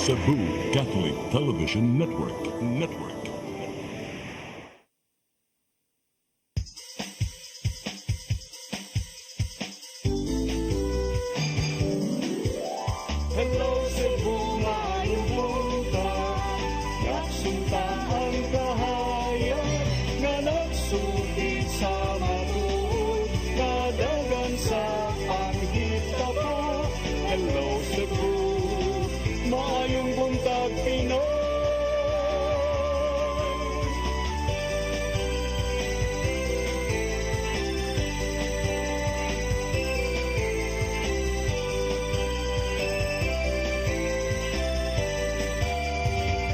Cebu Catholic Television Network. Hello Cebu, maayong buntag. Nagsunta ang kahayag nga nagsugid sa matuod, nadagan sa panghitabo. Hello Cebu, maayong buntag Pinoy.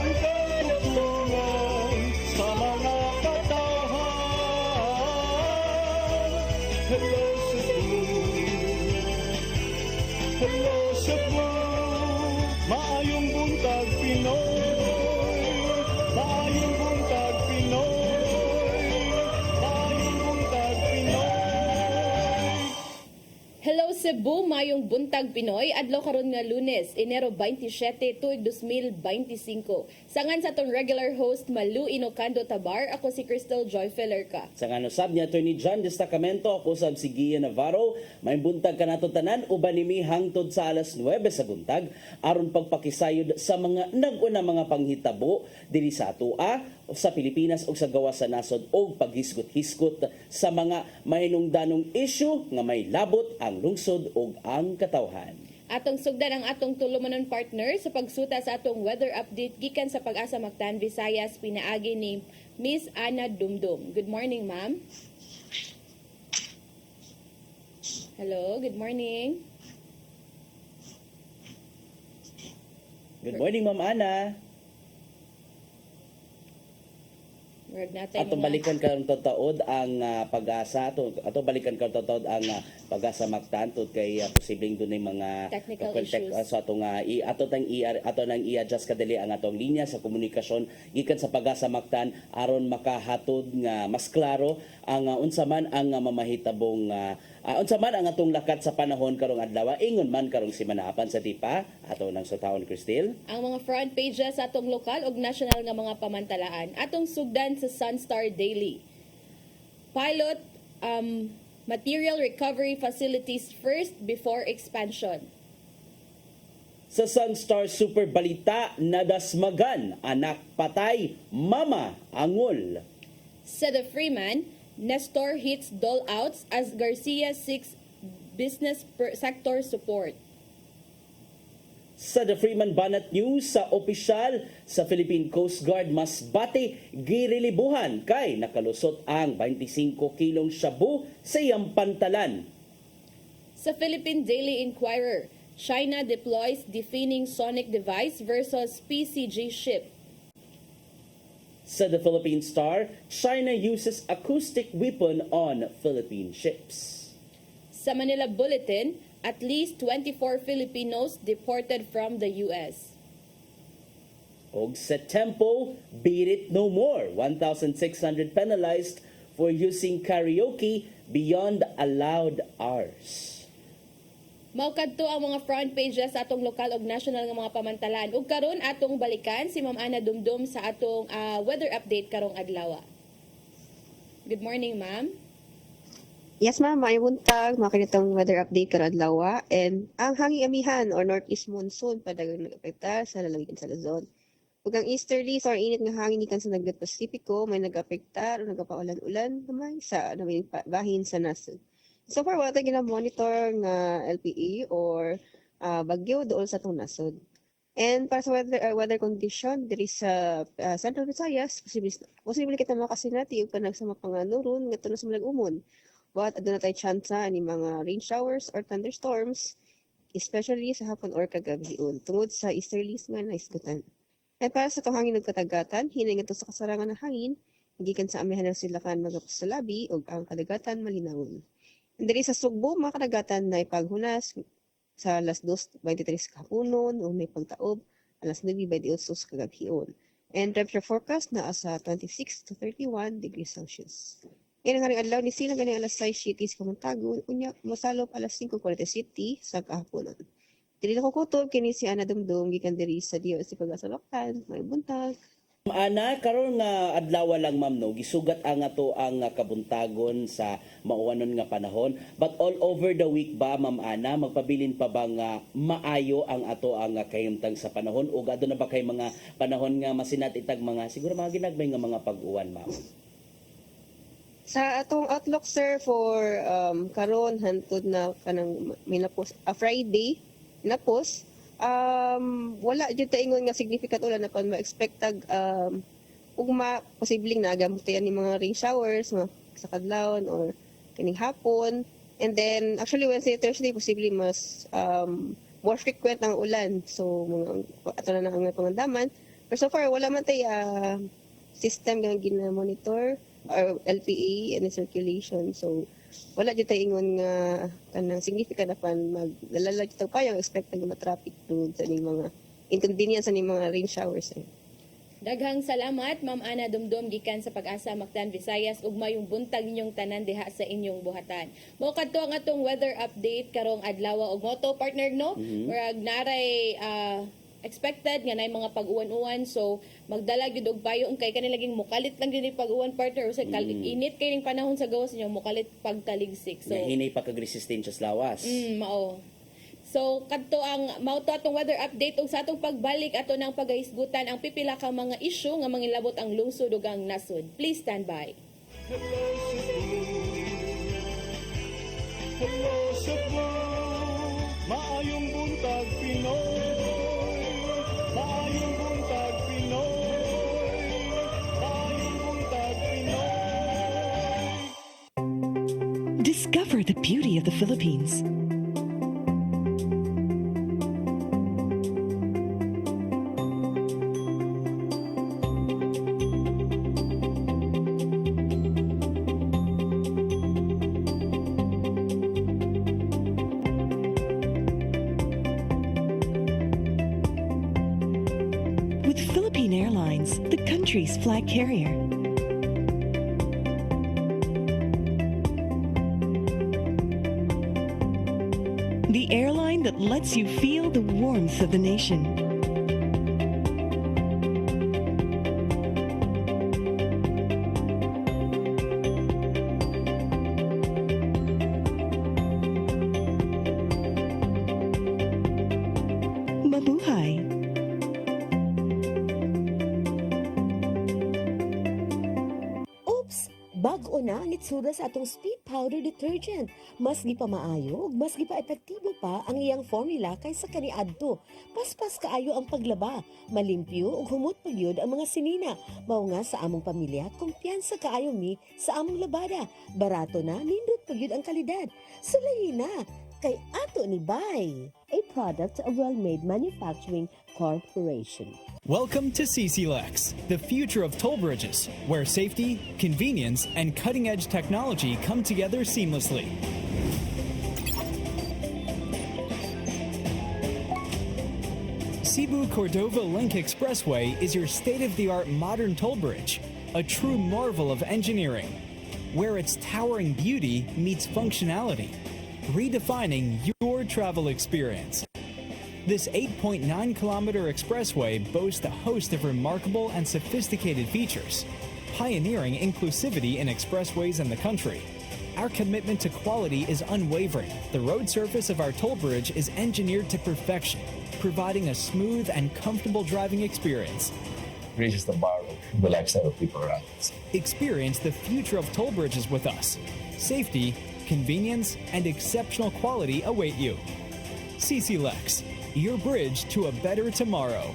Ang katutulungan sa mga katawhan. Hello Cebu, hello Cebu, maayong buntag Pinoy, maayong buntag Pinoy, maayong buntag Pinoy. Hello Cebu, mayong buntag Pinoy, adlaw karon nga Lunes, Enero 27, tuig 2025. Sangan sa atong regular host Malu Inocando Tabar, ako si Crystal Joy Felerca. Sa nga sab niya Attorney John Destacamento, ako sab si Gian Navarro. May buntag kanato tanan uban nimi hangtod sa alas 9 sa buntag aron pagpakisayod sa mga nag-una mga panghitabo diri sa atoa sa Pilipinas ug sa gawas sa nasod og paghisgot-hisgot sa mga mahinungdanong issue nga may labot ang lungsod ug ang katawhan. Atong sugdan ang atong tulumanon partner sa pagsuta sa atong weather update gikan sa Pag-asa Mactan, Visayas, pinaagi ni Miss Ana Dumdum. Good morning, ma'am. Hello, good morning. Good morning, Ma'am Ana. Word natin Atong balikan karon taod ang pag-asa ato balikan karon taod ang pag-asa Mactan tud kay posibleng dunay mga Technical contact issues. sa atong ato nang i-adjust kadali ang atong linya sa komunikasyon gikan sa pag-asa Mactan aron makahatod nga mas klaro ang unsa man ang mamahitabong unsa man ang atong lakat sa panahon karong adlaw ingon man karong simana sa tipa ato nang sutahon Cristel. ang mga front pages sa atong lokal ug national nga mga pamantalaan. Atong sugdan sa Sunstar Daily. Pilot material recovery facilities first before expansion. Sa Sunstar Super Balita, nadasmagan, anak patay, mama angol. Sa The Freeman, Nestor hits dole-outs as Garcia seeks business sector support. Sa The Freeman Banat News, sa opisyal sa Philippine Coast Guard mas bati girilibuhan kay nakalusot ang 25 kilong shabu sa iyang pantalan. Sa Philippine Daily Inquirer, China deploys defeating sonic device versus PCG ship. Sa The Philippine Star, China uses acoustic weapon on Philippine ships. Sa Manila Bulletin, at least 24 Filipinos deported from the U.S. Og sa Tempo, Beat It No More, 1,600 penalized for using karaoke beyond allowed hours. Maukadto ang mga front pages sa atong lokal ug national nga mga pamantalaan. Ug karon atong balikan si Ma'am Ana Dumdum sa atong weather update karong adlaw. Good morning, ma'am. Yes ma'am, may buntag, makinitong weather update karon adlaw and ang hangin amihan or northeast monsoon padayon nag-apektar sa lalawigan sa Luzon. Ug ang easterly or init nga hangin gikan sa Dagat Pasipiko may nag-apektar o nagapaulan-ulan gamay sa naming bahin sa nasod. So far wala tayong gina-monitor nga LPE or bagyo doon sa atong nasod. And para sa weather condition diri sa Central Visayas, posible kita makasinati ug panagsama panganuron ngadto na sa Malag-umon. But aduna tay tsansa ani mga rain showers or thunderstorms, especially sa hapon or kagabion tungod sa easterlies nga naisgutan. At para sa hangin ug katagatan, hinay nga sa kasarangan ng hangin, gikan sa amihan ng silakan magapasalabi ug ang kadagatan malinawon. And diri sa Sugbo, mga kadagatan na ipaghunas sa alas 2:23 kahaponon o may pagtaob alas 9:28 kagabion. And temperature forecast na sa 26 to 31 degrees Celsius. Yan ang haring adlaw ni sila ganing alas 6 cities kamontagon unya mosalop alas 5:47 sa kahaponon. Dili na ko kutob kini si Ana Dumdum gikan diri sa DOST Pagkasalokan. May buntag. Ana karon nga adlaw lang ma'am no gisugat ang ato ang kabuntagon sa mauwanon nga panahon, but all over the week ba ma'am Ana magpabilin pa ba nga maayo ang ato ang kahimtang sa panahon, o gado na ba kay mga panahon nga masinat itag mga siguro mga ginagmay nga mga pag-uwan ma'am? Sa atong outlook sir for karon hantod na kanang minapos Friday napos wala jud ta ingon nga significant ulan na pan ma-expectag ugma posibleng nagamutayan ni mga rain showers mga sa kadlawon or kining hapon, and then actually Wednesday Thursday posibleng mas more frequent ang ulan, so mga ato na ang pangandaman, pero so far wala man tay system nga gina-monitor or LPA and circulation, so wala jud tay ingon nga kanang significant na pan magdalala jud pa yung expected nga traffic tungod sa ning mga inconvenience sa ning mga rain showers. Daghang salamat Ma'am Ana Dumdum gikan sa Pag-asa Mactan Visayas, ug mayong buntag ninyong tanan diha sa inyong buhatan. Mao kadto ang atong weather update karong adlaw ug moto partner no. Murag naray expected nga nay mga pag-uwan-uwan, so magdala gyud og payong kay kanila laging mukalit lang gyud pag-uwan partner, usa init kay ning panahon sa gawas ninyo mukalit pagtaligsik. So Hinay pa kag resistensya sa lawas. mao. So kadto ang mao to atong weather update, ug sa atong pagbalik ato nang pagahisgutan ang pipila ka mga issue nga mangilabot ang lungsod ug ang nasod. Please stand by. Hello Cebu, maayong buntag Pinoy. Maayong buntag Pinoy. Maayong buntag Pinoy. Discover the beauty of the Philippines. With Philippine Airlines, the country's flag carrier. The airline that lets you feel the warmth of the nation. Mabuhay! Oops! Bag-o na ang itsura sa atong speed powder detergent. Mas gipamaayo ug mas gipa-epektibo pa ang iyang formula kaysa kaniadto. Paspas kaayo ang paglaba, malimpyo ug humot pagyud ang mga sinina. Mao nga sa among pamilya, kumpiyansa kaayo mi sa among labada. Barato na, nindot pagyud ang kalidad. Sulayi na kay ato ni Bay, a product of Well-Made Manufacturing Corporation. Welcome to CCLEX, the future of toll bridges, where safety, convenience, and cutting-edge technology come together seamlessly. Cebu-Cordova Link Expressway is your state-of-the-art modern toll bridge, a true marvel of engineering, where its towering beauty meets functionality, redefining your travel experience. This 8.9-kilometer expressway boasts a host of remarkable and sophisticated features, pioneering inclusivity in expressways in the country. Our commitment to quality is unwavering. The road surface of our toll bridge is engineered to perfection, providing a smooth and comfortable driving experience. Raises the bar of the lifestyle of people around us. Experience the future of toll bridges with us. Safety, convenience, and exceptional quality await you. CC Lex, your bridge to a better tomorrow.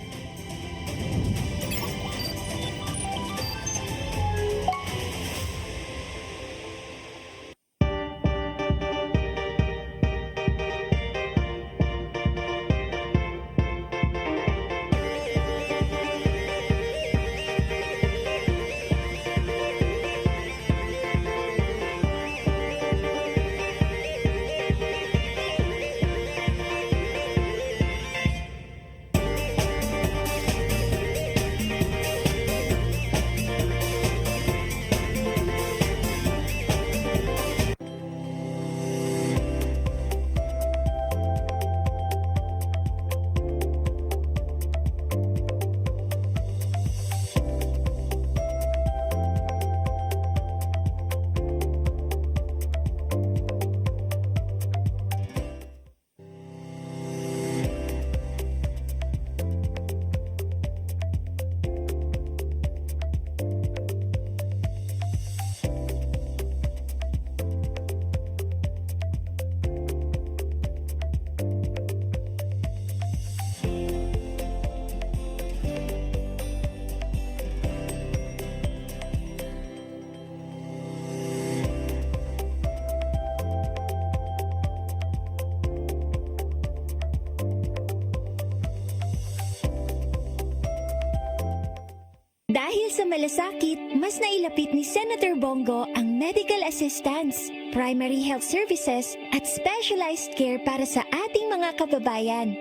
Dahil sa malasakit, mas nailapit ni Senator Bongo ang medical assistance, primary health services at specialized care para sa ating mga kababayan.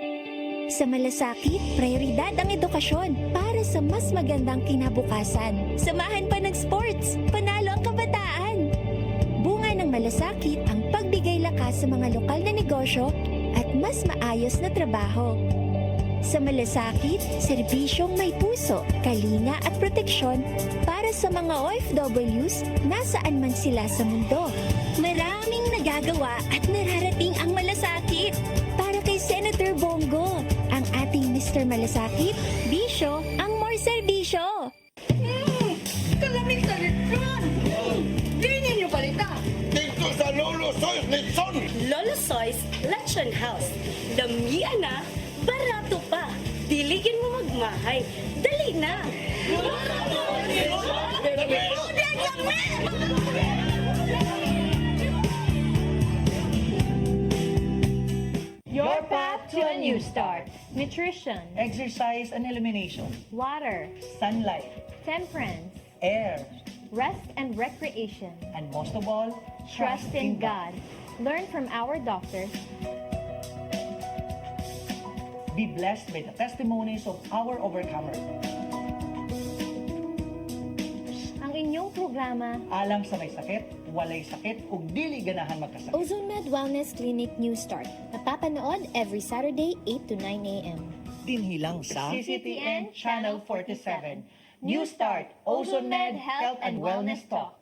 Sa malasakit, prioridad ang edukasyon para sa mas magandang kinabukasan. Samahan pa ng sports, panalo ang kabataan. Bunga ng malasakit ang pagbigay lakas sa mga lokal na negosyo at mas maayos na trabaho. Sa malasakit, serbisyong may puso, kalinga at proteksyon para sa mga OFWs nasaan man sila sa mundo. Maraming nagagawa at nararating ang malasakit. Para kay Senator Bongo, ang ating Mr. Malasakit, bisyo ang more serbisyo. Kalamig sa lechon! Hindi niyo palita! Dito sa Lolo Soy Lechon! Lolo Soy's Lechon House. Damian na, barato pa. Diligin mo magmahay. Dali na! Your path to a new start. Nutrition, Exercise and elimination. water, Sunlight. temperance, Air. rest and recreation. And most of all, Trust in God. Learn from our doctors. Be blessed by the testimonies of our overcomers. Ang inyong programa, Alam sa may sakit, walay sakit, ug dili ganahan magkasakit. OzoneMed Wellness Clinic New Start. Napapanood every Saturday 8 to 9 a.m. Dinhilang sa CCTN Channel 47. New Start, OzoneMed Health and Wellness Talk.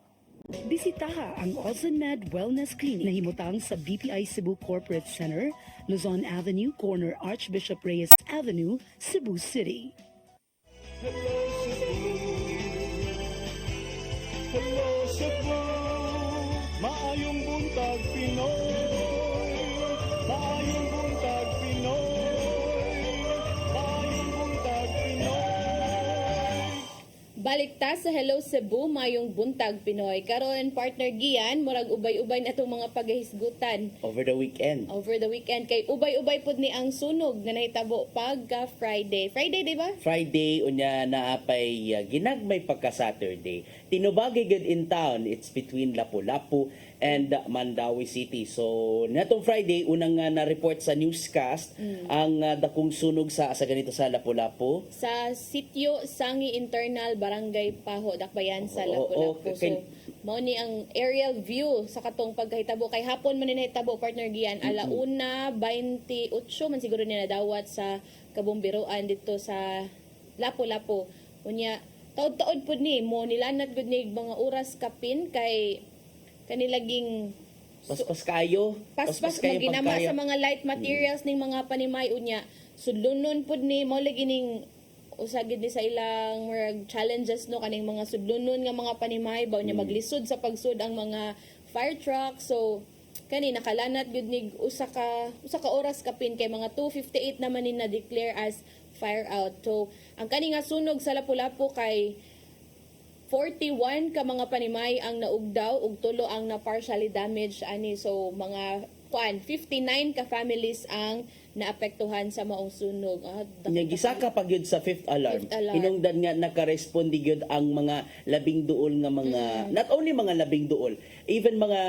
Bisitaha ang OzoneMed Wellness Clinic na himutang sa BPI Cebu Corporate Center, Luzon Avenue, corner Archbishop Reyes Avenue, Cebu City. Hello Cebu, maayong buntag Pinoy, maayong buntag Pinoy, maayong buntag Pinoy. Balikta sa Hello Cebu, mayong buntag Pinoy. Karon partner Gian, murag ubay-ubay na itong mga paghisgutan Over the weekend. over the weekend. Kay ubay-ubay pod ni ang sunog nga nahitabo pagka Friday. Friday, di ba? Friday unya naapay ginagmay pagka Saturday. Tinubagi gud in town, it's between Lapu-Lapu and Mandawi City. So natong Friday unang na-report sa newscast ang dakong sunog sa ganito sa Lapu-Lapu. Sa sitio Sangi Internal Barangay Paho, Dakbayan sa Oo, Lapu-Lapu. okay. So mao ni ang aerial view sa katong pagkahitabo kay hapon man ni nahitabo partner Gian alauna 28 man siguro niya nadawat sa kabomberoan dito sa Lapu-Lapu. Unya taod-taod pud ni mo nilanat gud ni mga oras kapin kay kanilaging Paspas kayo. paspas kayo maginama pagkaya. sa mga light materials ning mga panimay unya sudlunon pud ni mao lagi ning usagid ni sa ilang murag challenges no kaning mga sudlunon nga mga panimay baw niya maglisod sa pagsud ang mga fire truck. So kani nakalanat gud nig usa ka oras kapin kay mga 2:58 naman ni na declare as fire out. So ang kani nga sunog sa Lapu-Lapu kay 41 ka mga panimay ang naugdaw ug tulo ang na partially damaged ani. So mga 59 ka families ang naapektuhan sa maong sunog. Nya gisaka pag yun sa fifth alarm. Fifth alarm. Hinungdan nga nakarespondi gyud ang mga labing duol nga mga not only mga labing duol, even mga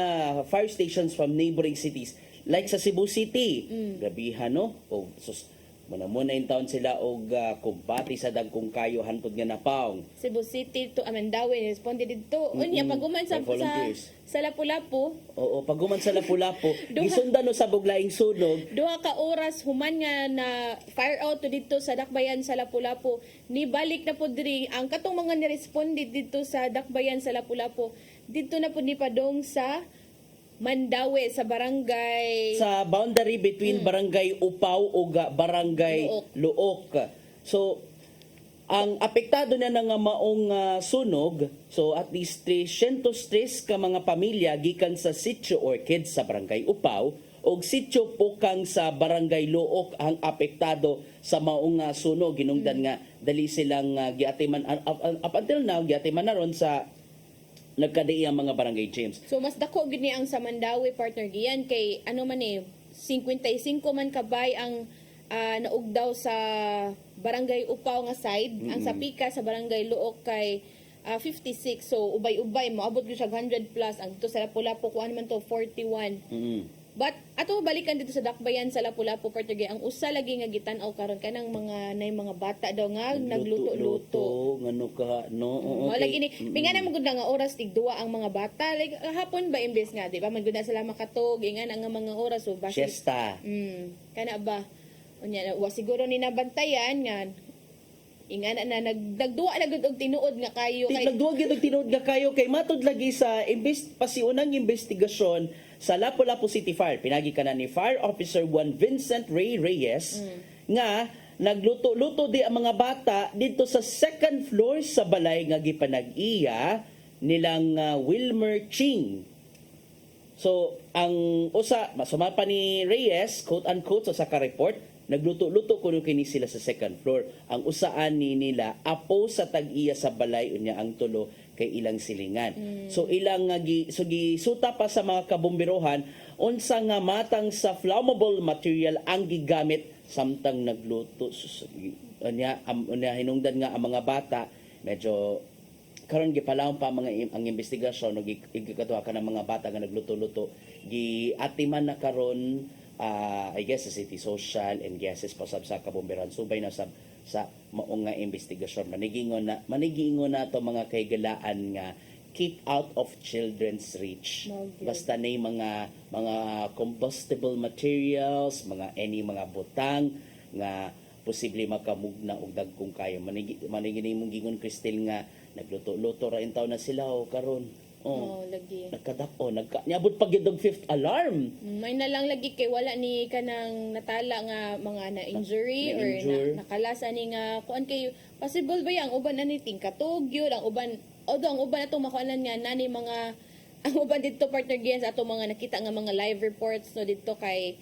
fire stations from neighboring cities like sa Cebu City. Gabihan no. O sus muna in town sila og kumpati sa dagkong kayo hantod nga napaong. Cebu City to Amendawi responde didto. Unya paguman sa By volunteers. sa Lapu-Lapu, Oo, paguman sa Lapu-Lapu, Duha- gisundan no sa buglaing sunog. duha ka oras human nga na fire out to dito sa Dakbayan sa Lapu-Lapu. Ni balik na po diri ang katong mga niresponde dito sa Dakbayan sa Lapu-Lapu. Dito na po ni padong sa Mandawi sa barangay Sa boundary between Barangay Upaw o Barangay Luok. So, ang apektado na nga maong sunog, so at least 303 ka mga pamilya gikan sa Sitio Orchid sa Barangay Upaw o Sitio Pukang sa Barangay Luok ang apektado sa maong sunog. Ginungdan nga dali silang giatiman up until now giatiman na ron sa nagkadai ang mga barangay James. So mas dako gid ni ang sa Mandawi partner Gian kay ano man 55 man kabay ang naugdaw sa barangay Upaw nga side, ang sa Pika sa barangay Luok kay 56. So ubay-ubay moabot gyud siya 100 plus, ang dito sa Lapu-Lapu kuan man to 41. But ato balikan dito sa Dakbayan sa Lapu-Lapu Portuguese, ang usa lagi nga gitan-aw karon kanang mga bata daw nga nagluto-luto. Ngano ka no? Mo lagi ni pinga na magud nga oras tigduwa ang mga bata, like hapon ba imbes nga di ba magud na sila makatog ingan ang mga oras so basi Siesta. kana ba unya wa siguro ni nabantayan nga ingan na nagduwa na gud og tinuod nga kayo kay Nagduwag yun tinuod nga kayo kay matod lagi sa pasiunang investigasyon sa Lapu-Lapu City Fire. Pinagi ka na ni Fire Officer 1 Vincent Ray Reyes nga nagluto-luto di ang mga bata dito sa second floor sa balay nga gipanag-iya nilang Wilmer Ching. So, ang sumapa ni Reyes, quote-unquote, sa ka-report, nagluto-luto kuno kini sila sa second floor. Ang usaan ni nila, apo sa tag-iya sa balay, unya ang tulo kay ilang silingan. So, ilang gisuta pa sa mga kabomberohan, unsa nga matang sa flammable material ang gigamit samtang nagluto. Unya hinungdan nga ang mga bata, medyo karon gipalawon pa ang investigasyon no gikatuwa ka ng mga bata nga nagluto-luto giatiman na karon I guess sa City Social and guesses pa sa kabomberan subay na sa maong nga investigasyon manigingon na to mga kaygalaan nga keep out of children's reach. Basta na mga combustible materials, any mga butang nga posible makamugna og dagkong kayo. Manigini mong gingon Cristel nga nagluto-luto ra intaw na sila karon. lagi. Nagkadako, nyabot pag yung fifth alarm. May na lang lagi kay wala ni kanang natala nga mga na-injury or nakalasa ni nga kuan kay possible ba yang uban ani tingkatog yun ang uban ang uban atong makuanan nga nani mga ang uban dito partner giyan sa atong mga nakita nga mga live reports no dito kay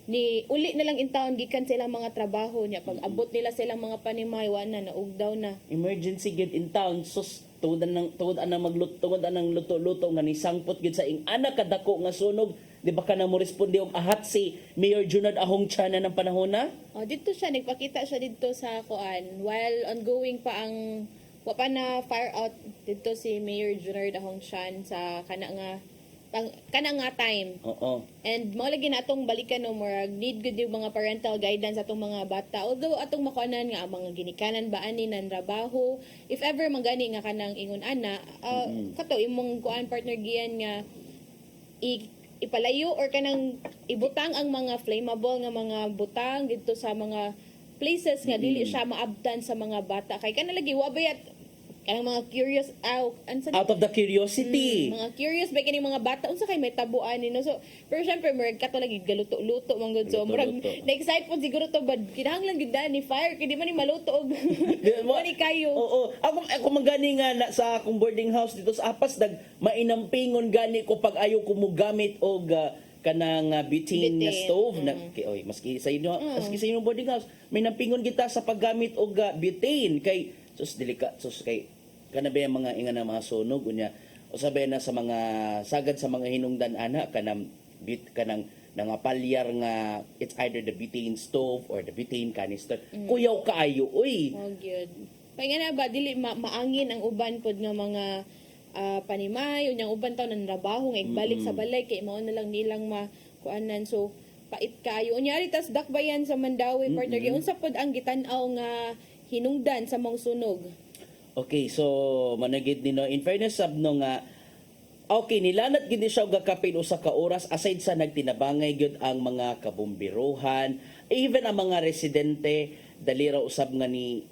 ni uli na lang in town gikan silang mga trabaho niya pag abot nila silang mga panimay na naugdaw na emergency gid in town sus tungod anang luto-luto nga ni sangpot gid sa ing anak kadako nga sunog di ba ka na mo responde og ahat si Mayor Junard Ahong Tiana ng panahon na dito siya nagpakita siya dito sa kuan while ongoing pa ang wa pa na fire out dito si Mayor Junard Ahong Tiana sa kana nga time. Oo. And mao lagi na atong balikan no murag need gud yung mga parental guidance atong mga bata. Although atong makuanan nga ang mga ginikanan ba ani nan trabaho, if ever magani nga kanang ingon ana, kato imong kuan partner giyan nga ipalayo or kanang ibutang ang mga flammable nga mga butang dito sa mga places nga dili siya maabtan sa mga bata kay kana lagi wa bayat kanang mga curious out of the curiosity. Mga curious ba kining mga bata unsa kay may tabuan nino. So pero syempre murag kato lagi galuto-luto man gud so murag na-excite po siguro to bad kinahanglan gid ni fire kay di man ni maluto og ni kayo. Oo. Ako magani nga sa akong boarding house dito sa Apas mainampingon gani ko pag ayo ko mo gamit og kanang butane na stove na maski sa inyo boarding house may nampingon kita sa paggamit og butane kay kay kanabe ang mga inga na mga sunog unya o sabi na sa mga sagad sa mga hinungdan ana kanang nangapalyar nga it's either the butane stove or the butane canister kuyaw kaayo uy gyud kay nga na ba dili maangin ang uban pod nga mga panimay unyang uban taw nang trabaho nga igbalik sa balay kay mao na lang nilang makuanan so pait kaayo unyari tas dakbayan sa Mandawi partner unsa pod ang gitan-aw nga hinungdan sa mga sunog. Okay, so managid nino in fairness sabno nga okay nilanat gid siya og kapin usa ka oras aside sa nagtinabangay gyud ang mga kabomberohan, even ang mga residente dali ra usab nga ni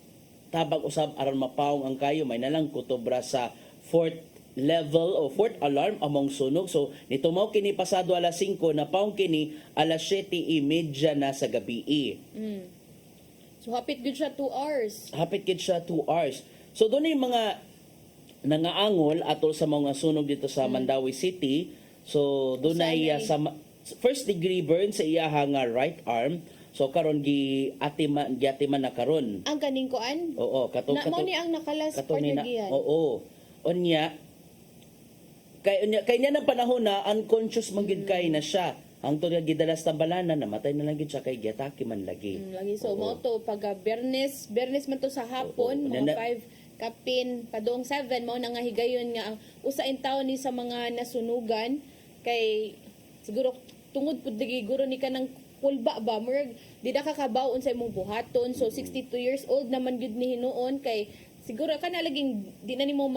tabang usab aron mapawong ang kayo may nalang kutobra sa fourth level o fourth alarm among sunog. So nitumaw kini pasado alas 5 na pawong kini alas 7:30 na sa gabi. So hapit gid siya 2 hours. Hapit gid siya 2 hours. So doon yung mga nangaangol atol sa mga sunog dito sa Mandawi City. So doon ay sa first degree burn sa iyaha nga right arm. So karon giatiman na karon. Ang kaning kuan? Oo, mo ni ang nakalas partner giyan. Oo. Kay niya ng panahon na unconscious man gid kay na siya. hangtod nga gidalas tambalanan namatay na lang gid siya kay giatake man lagi. Lagi so Oo. mo to pag Bernes man to sa hapon, Oo. mga 5 kapin padong 7 mao na nga higayon nga ang usa in taon ni sa mga nasunugan kay siguro tungod pud siguro ni kanang pulba ba murag di da ka kabaw sa imong buhaton so 62 years old naman gud ni hinuon kay siguro ka na laging di na nimo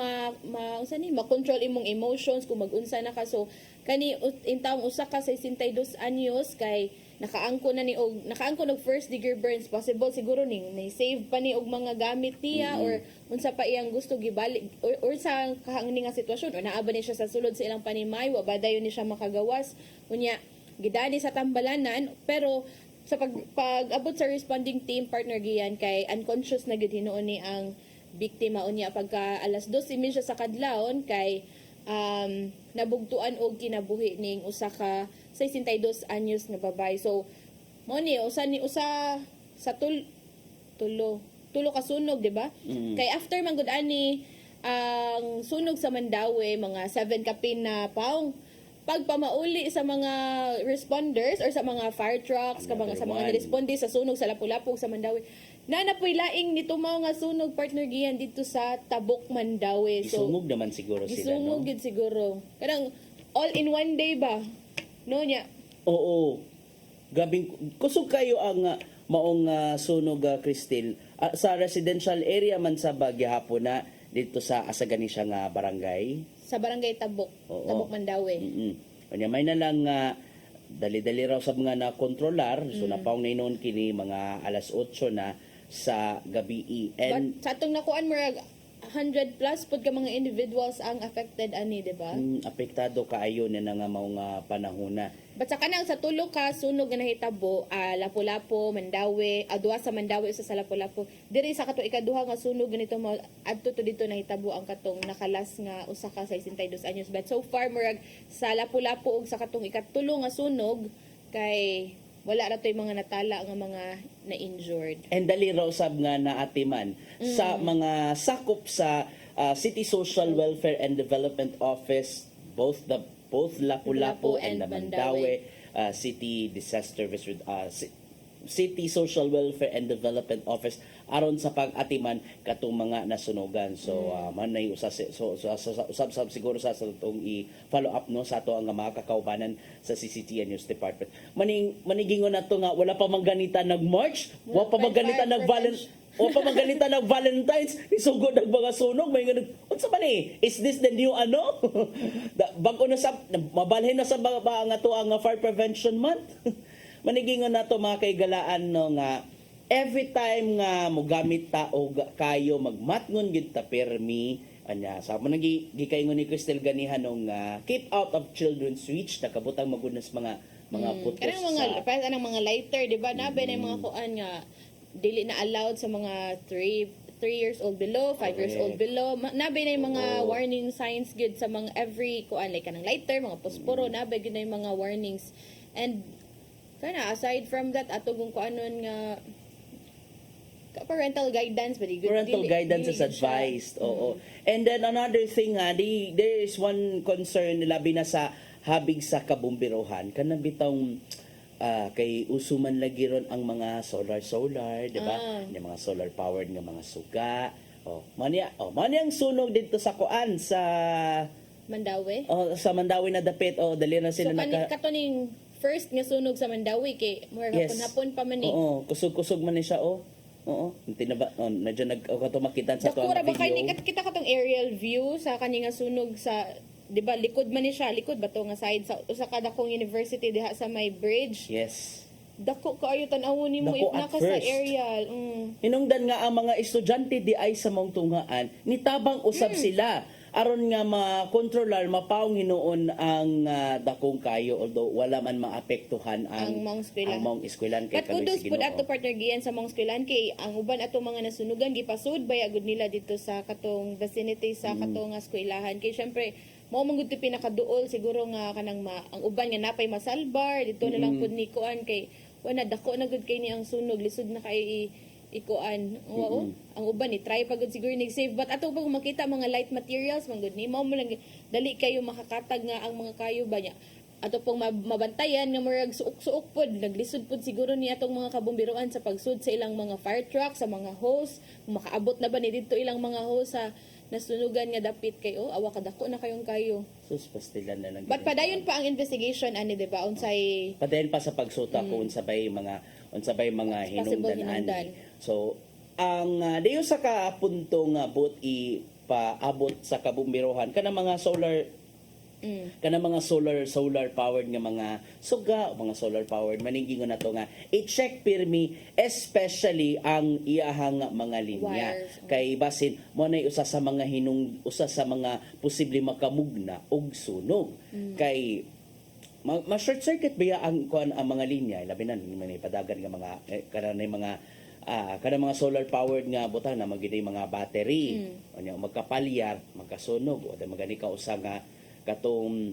unsa ni ma-control imong emotions kung mag-unsa na ka so kani in taong usa ka 62 anyos kay nakaangko og first degree burns possible siguro ni save pa ni og mga gamit niya or unsa pa iyang gusto gibalik or sa kahangni nga sitwasyon o naaba ni siya sa sulod sa ilang panimay wa ba dayon ni siya makagawas unya gidani sa tambalanan pero sa pag-abot sa responding team partner giyan kay unconscious na gid hinuon ni ang biktima unya pagka alas 12:30 sa kadlawon kay nabugtuan og kinabuhi ning usa ka 62 anyos nga babay. So mo ni usa sa tulo ka sunog, di ba? Kay after man gud ani ang sunog sa Mandawi mga 7 kapin na paong pagpamauli sa mga responders or sa mga fire trucks sa mga responde sa sunog sa Lapu-Lapu sa Mandawi napoy laing nitumaw nga sunog partner giyan dito sa Tabok Mandawi so Isungog naman siguro sila, isungog no? gid siguro kanang all in one day ba no nya Oo. Gabing kusog kayo ang maong sunog Cristel sa residential area man sa Bagyahapon na dito sa Asagani siya nga barangay. sa barangay Tabok Oo. Tabok Mandawi Kanya may na lang dali-dali raw sa mga na-kontrolar so napaong na noon kini mga alas 8 na sa gabi and but sa atong nakuan murag 100 plus pud ka mga individuals ang affected ani di ba apektado kaayo na nga mao nga panahona. But sa kanang sa tulo ka sunog nga nahitabo, Lapu-Lapu, Mandawi, duha sa Mandawi usa sa Lapu-Lapu. Diri sa kato ikaduha nga sunog ganito mo adto to dito nahitabo ang katong nakalas nga usa ka 62 anyos. But so far murag sa Lapu-Lapu ug sa katong ikatulo nga sunog kay wala ra toy mga natala nga mga na-injured. And dali raw sab nga naatiman sa mga sakop sa City Social Welfare and Development Office both Lapu-Lapu and the Mandawi City Disaster City Social Welfare and Development Office aron sa pag-atiman katong mga nasunogan. So manay usab siguro sa atong i-follow up no sa ato ang mga kakaubanan sa CCTN News Department. Manigingon nato nga wala pa mangganita nag-march, wala pa mangganita nag-Valentine's, isugod ang mga sunog, may nga unsa ba ni? Is this the new ano? Bago na sa mabalhin na sa nga to ang Fire Prevention Month. Manigingon nato mga kaigalaan no nga every time nga mogamit ta og kayo magmatngon gid ta permi anya sa mo gikaingon ni Cristel ganihan nung keep out of children's reach nakabutang magunas mga putos kanang mga pa anang mga lighter di ba nabe na mga kuan nga dili na allowed sa mga 3 years old below, 5 years old below. Nabe na yung mga warning signs gid sa mga every kuan like kanang lighter, mga posporo, nabe gid na yung mga warnings. And kana aside from that atong kung anon nga parental guidance very good parental guidance is advised oo and then another thing there is one concern labi na sa habig sa kabumbirohan kanang bitong kay usuman lagi ron ang mga solar di ba yung mga solar powered nga mga suga mani ang sunog dito sa kuan sa Mandawi sa Mandawi na dapit dali na sila so katuning first nga sunog sa Mandawi kay more hapon pa man ni. Oo, kusog-kusog man ni siya Oo. Tinaba nadyo nagkatumakitan sa tuwa video. Ba kay kita katong aerial view sa kani nga sunog sa di ba likod man ni siya, likod ba to nga side sa usa ka dakong university diha sa may bridge. Yes. Dako kaayo tan-awon nimo if naka sa aerial. Hinungdan nga ang mga estudyante di ay sa mong tungaan, nitabang usab sila aron nga ma-controller mapaong hinuon ang dakong kayo although wala man maapektuhan ang mong eskwelahan kay But kudos pud ato partner giyan sa mong eskwelahan kay ang uban ato mga nasunugan gipasud bay agud nila dito sa katong vicinity sa katong eskwelahan kay syempre mao man gud pinakaduol siguro nga kanang ang uban nga napay masalbar dito na lang pud ni kuan kay wala dako na gud kay ni ang sunog lisod na kay ikuan ang uban ni try pagud siguro ni save but ato pag makita mga light materials man gud ni mao mo lang dali kayo makakatag nga ang mga kayo ba niya ato pong mabantayan nga murag suok-suok pod, naglisod pod siguro ni atong mga kabumbiroan sa pagsud sa ilang mga fire truck, sa mga hose, makaabot na ba ni didto ilang mga hose sa nasunugan nga dapit kayo, awa kadako na kayong kayo. Sus, pastilan na lang. But padayon pa ang investigation ani, di ba? Unsay Padayon pa sa pagsuta kung unsabay mga possible hinungdan hinungdan. ani. So, ang dayo sa kapunto nga buot ipaabot sa kabumbirohan kanang mga solar powered nga mga suga, mga solar powered maningingon nato nga i-check pirmi especially ang iyahang mga linya. Wires. Kay basin mo na usa sa mga posible makamugna og sunog. Kay ma-short circuit ba ang mga linya, labi na may padagan nga mga kanang mga solar powered nga butang na magiday mga battery o nya magkapalyar magkasunog o magani ka usa nga katong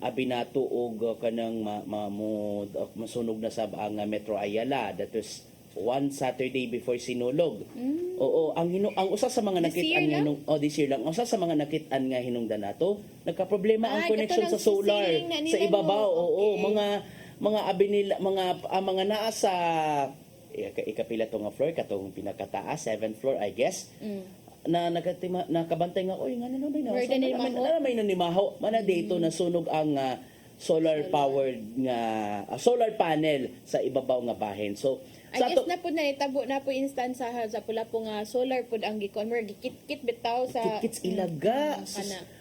abinato og kanang masunog na sa ang Metro Ayala, that was one Saturday before sinulog. Oo, ang usa sa mga nakit-an this year lang. Usa sa mga nakit-an nga hinungdan nato, nagka-problema ang connection sa solar sa ibabaw. Oo, mga abinila mga naa sa ikapila to nga floor katong pinakataas 7th floor I guess. Na nakabantay nga oy nga may nanimaho mana dito nasunog ang solar powered nga solar panel sa ibabaw nga bahin. So I guess na po na itabo na po instansa sa pula po nga solar po ang gikon mer gikit-kit bitaw sa kits ilaga.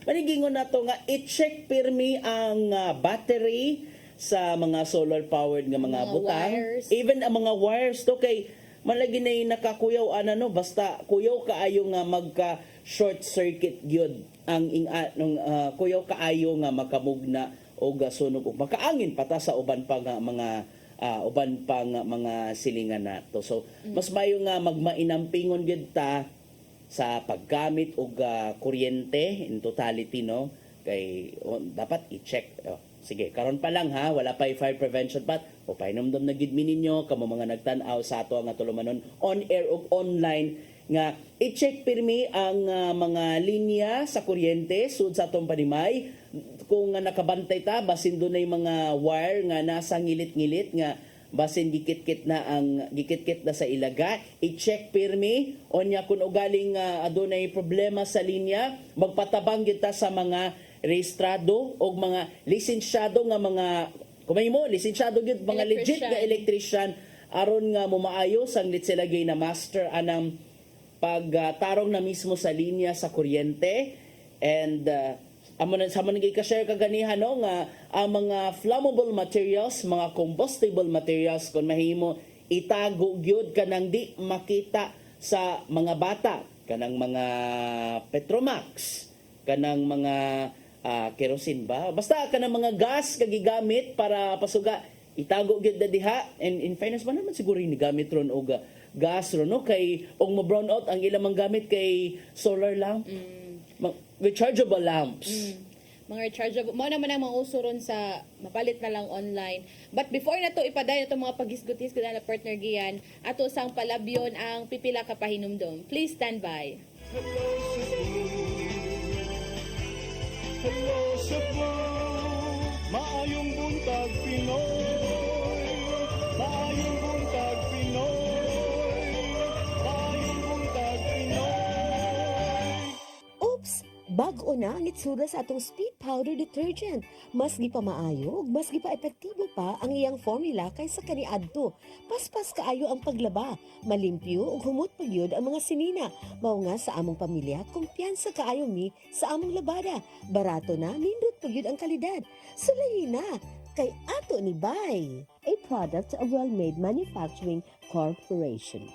Manigingon nato nga i-check pirmi ang battery sa mga solar powered nga mga butang, wires. even ang mga wires to kay malagi na yung nakakuyaw basta kuyaw kaayo nga magka short circuit gyud ang kuyaw kaayo nga makamugna o gasunog o makaangin pata sa uban pa nga mga silingan nato. So mas mayo nga magmainampingon gyud ta sa paggamit og kuryente in totality no kay dapat i-check. Sige, karon pa lang ha, wala pa fire prevention pat o painomdom na gid mi ninyo kamo mga nagtan-aw sa ato nga tulumanon on air o online nga i-check pirmi ang mga linya sa kuryente sud sa atong panimay kung nakabantay ta basin dunay mga wire nga nasa ngilit-ngilit nga basin gikit-kit na sa ilaga, i-check pirmi onya kun ugaling adunay problema sa linya magpatabang gyud ta sa mga rehistrado o mga lisensyado nga mga kumay mo lisensyado gyud mga legit nga electrician aron nga mumaayos ang litsilagay na master anang pagtarong na mismo sa linya sa kuryente. And sa manigay ka-share kaganihan no nga ang mga flammable materials, mga combustible materials kung mahimo itago gyud kanang di makita sa mga bata, kanang mga Petromax, kanang mga kerosene ba? Basta kanang mga gas kagigamit para pasuga itago gyud diha. And in fairness man naman siguro ni gamit ron og gas ron no kay og mo brown out ang ilang gamit kay solar lamp. Rechargeable lamps. Mga rechargeable. Mao naman ang mga uso ron sa mapalit na lang online. But before na to ipadayon itong mga paghisgot-hisgot na partner giyan, ato sang palabyon ang pipila ka pahinumdom. Please stand by. Hello Cebu, maayong buntag Pinoy, maayong buntag Pinoy, maayong buntag Pinoy. Oops! Bag-o na ang itsura sa atong speed powder detergent. Mas gi pa maayo, ug mas gi pa epektibo pa ang iyang formula kaysa kaniadto. Paspas kaayo ang paglaba, malimpyo ug humot pagyud ang mga sinina. Mao nga sa among pamilya, kumpiyansa kaayo mi sa among labada. Barato na, nindot pagyud ang kalidad. Sulayin na kay ato ni Bay, a product of Well-Made Manufacturing Corporation.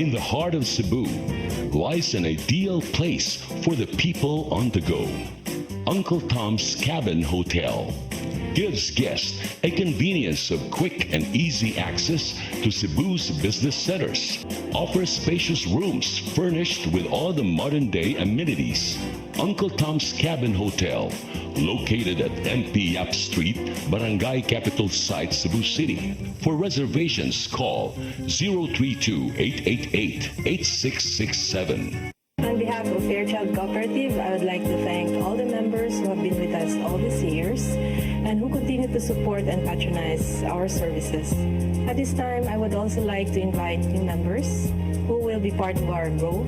In the heart of Cebu lies an ideal place for the people on the go. Uncle Tom's Cabin Hotel. gives guests a convenience of quick and easy access to Cebu's business centers. Offers spacious rooms furnished with all the modern-day amenities. Uncle Tom's Cabin Hotel, located at NP Yap Street, Barangay Capital Site, Cebu City. For reservations, call 032-888-8667. On behalf of Fairchild Cooperative, I would like to thank all the members who have been with us all these years and who continue to support and patronize our services. At this time, I would also like to invite new members who will be part of our growth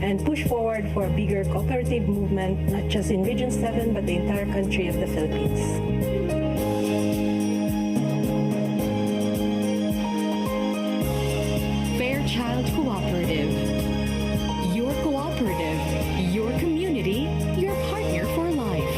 and push forward for a bigger cooperative movement, not just in Region 7, but the entire country of the Philippines. Fairchild Cooperative. Your cooperative, your community, your partner for life.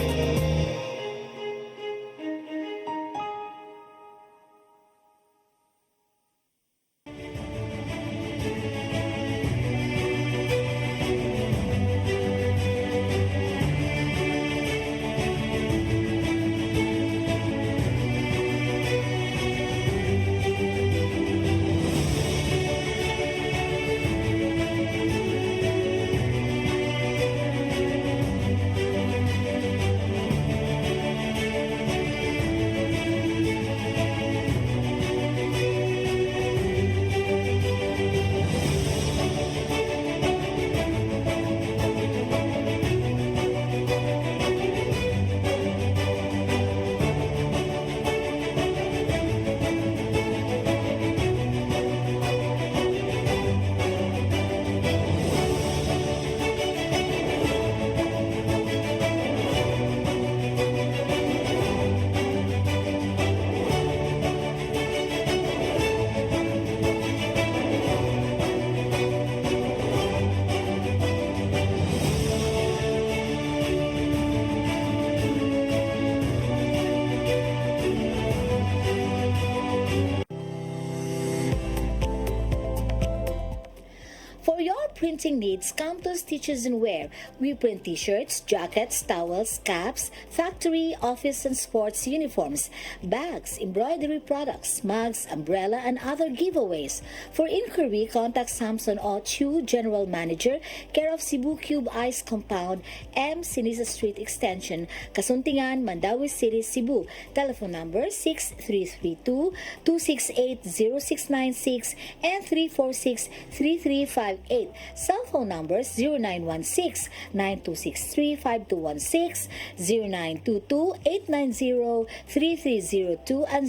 For your printing needs, come to Stitches and Wear. We print t-shirts, jackets, towels, caps, factory, office, and sports uniforms, bags, embroidery products, mugs, umbrella, and other giveaways. For inquiry, contact Samson O. Chu, General Manager, care of Cebu Cube Ice Compound, M. Sinisa Street Extension, Kasuntingan, Mandawi City, Cebu. Telephone number 6332-268-0696 and 346-3358. Cell phone numbers 0916-9263-5216, 0922-890-3302, and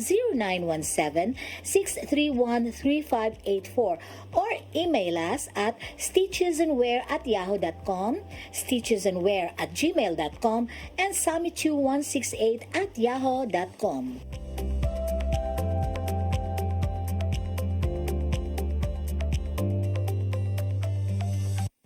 0917-631-3584. Or email us at stitchesandwear@yahoo.com, stitchesandwear@gmail.com, and samichu168@yahoo.com.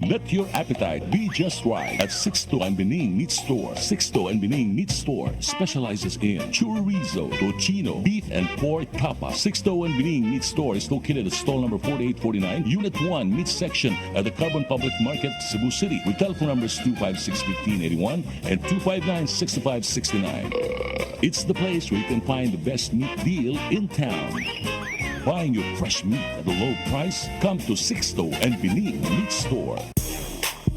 Let your appetite be just right at Sixto and Bening Meat Store. Sixto and Bening Meat Store specializes in chorizo, tocino, beef, and pork tapa. Sixto and Bening Meat Store is located at stall number 4849, Unit 1, Meat Section at the Carbon Public Market, Cebu City, with telephone numbers 256-1581 and 259-6569. It's the place where you can find the best meat deal in town. Buying your fresh meat at a low price? Come to Sixto and Bening Meat Store.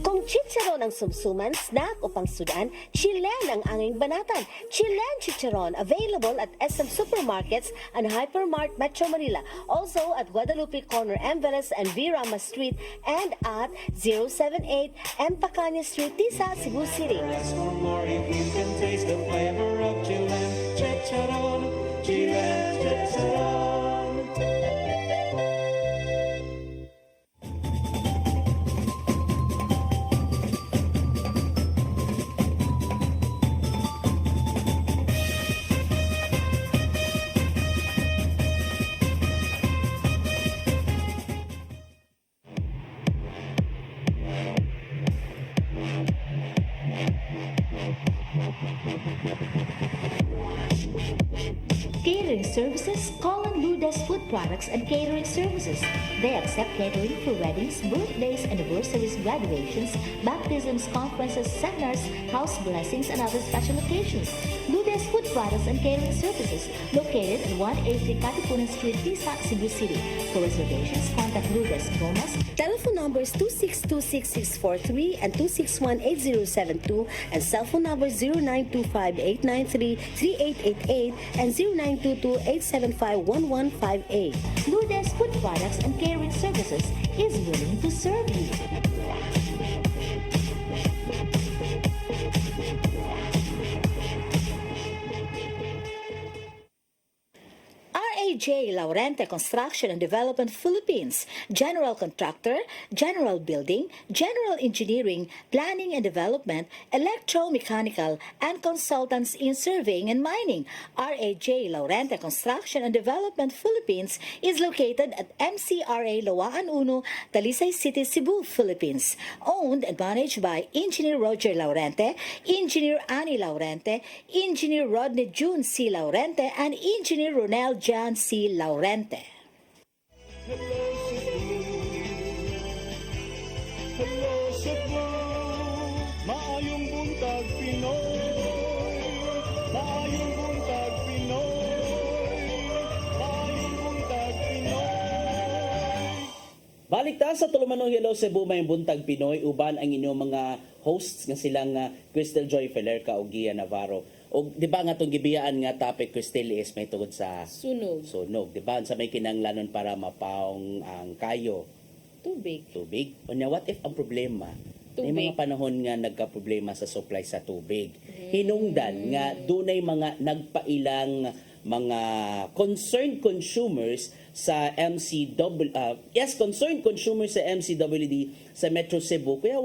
Kung chicharon ang sumsuman, snack o pangsudan, Chilen ang anging banatan. Chilen Chicharon, available at SM Supermarkets and Hypermart Metro Manila. Also at Guadalupe Corner, Enveles and V. Rama Street, and at 078 M. Pacanya Street, Tisa, Cebu City. Ask for more if you can taste the flavor of Chilen Chicharon. Chilen Chicharon. Catering services, call and Blue Lourdes Food Products and Catering Services. They accept catering for weddings, birthdays, anniversaries, graduations, baptisms, conferences, seminars, house blessings, and other special occasions. Lourdes Food Products and Catering Services, located at 183 Katipunan Street, Tisa, Cebu City. For reservations, contact Lourdes Gomez. Telephone numbers 2626643 and 2618072 and cell phone numbers 0925-893-3888 and 0922-875-1158. Lourdes Food Products and Catering Services is willing to serve you. RAJ Laurente Construction and Development Philippines, General Contractor, General Building, General Engineering, Planning and Development, Electromechanical, and Consultants in Surveying and Mining. RAJ Laurente Construction and Development Philippines is located at MCRA Lawaan Uno, Talisay City, Cebu, Philippines. Owned and managed by Engineer Roger Laurente, Engineer Annie Laurente, Engineer Rodney June C. Laurente, and Engineer Ronel Jan C. Laurente. Hello Cebu, maayong buntag Pinoy, maayong buntag Pinoy, maayong buntag Pinoy. Balik ta sa tulumanong Hello Cebu, may buntag Pinoy, uban ang inyong mga hosts nga silang Crystal Joy Felerca o Gia Navarro. O di ba nga tong gibiyaan nga topic, Crystal, is may tungod sa sunog, di ba? Sa may kinanglanon para mapaong ang kayo. Tubig. Unya, what if ang problema may mga panahon nga nagka-problema sa supply sa tubig. Hinungdan nga dunay mga nagpailang mga concerned consumers sa concerned consumers sa MCWD sa Metro Cebu. Kaya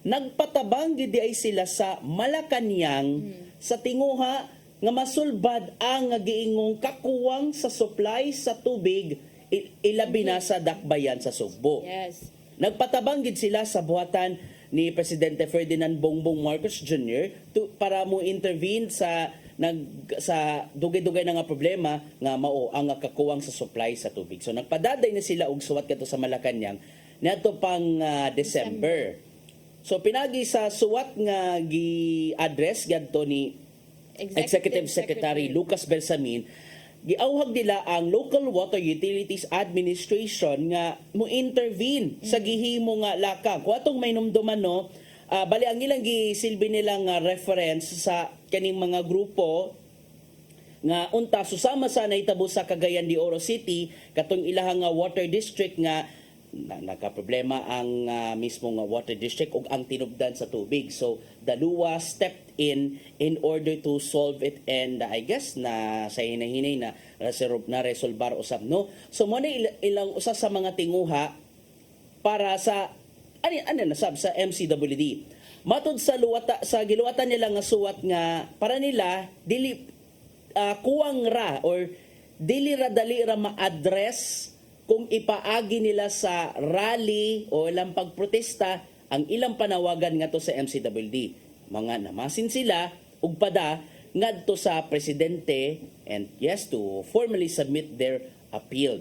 nagpatabang gid ay sila sa Malacañang sa tinguha nga masulbad ang giingong kakuwang sa supply sa tubig ilabi na sa dakbayan sa Sugbo. Yes. Nagpatabang gid sila sa buhatan ni Presidente Ferdinand Bongbong Marcos Jr. Para mo intervene sa dugay-dugay na nga problema nga mao ang kakuwang sa supply sa tubig. So nagpadaday na sila og suwat kadto sa Malacañang niadto pang December. So pinagi sa suwat nga gi-address gadto ni Executive Secretary Lucas Bersamin, giauhag nila ang Local Water Utilities Administration nga mo intervene sa gihimo nga lakang. Kung atong may numduman bali ang ilang gisilbi nilang reference sa kaning mga grupo nga unta susama sa nahitabo sa Cagayan de Oro City katong ilahang water district nga nagka-problema ang mismong water district ug ang tinubdan sa tubig. So Dalua stepped in order to solve it, and I guess na sa hinahinay na resolbar usab So mo na ilang usa sa mga tinguha para sa sa MCWD. Matod sa giluwatan nila nga suwat nga para nila dili kuwang ra or dili ra dali ra ma-address kung ipaagi nila sa rally o ilang pagprotesta ang ilang panawagan nga to sa MCWD. Mga namasin sila ug pada ngadto sa presidente and yes to formally submit their appeal.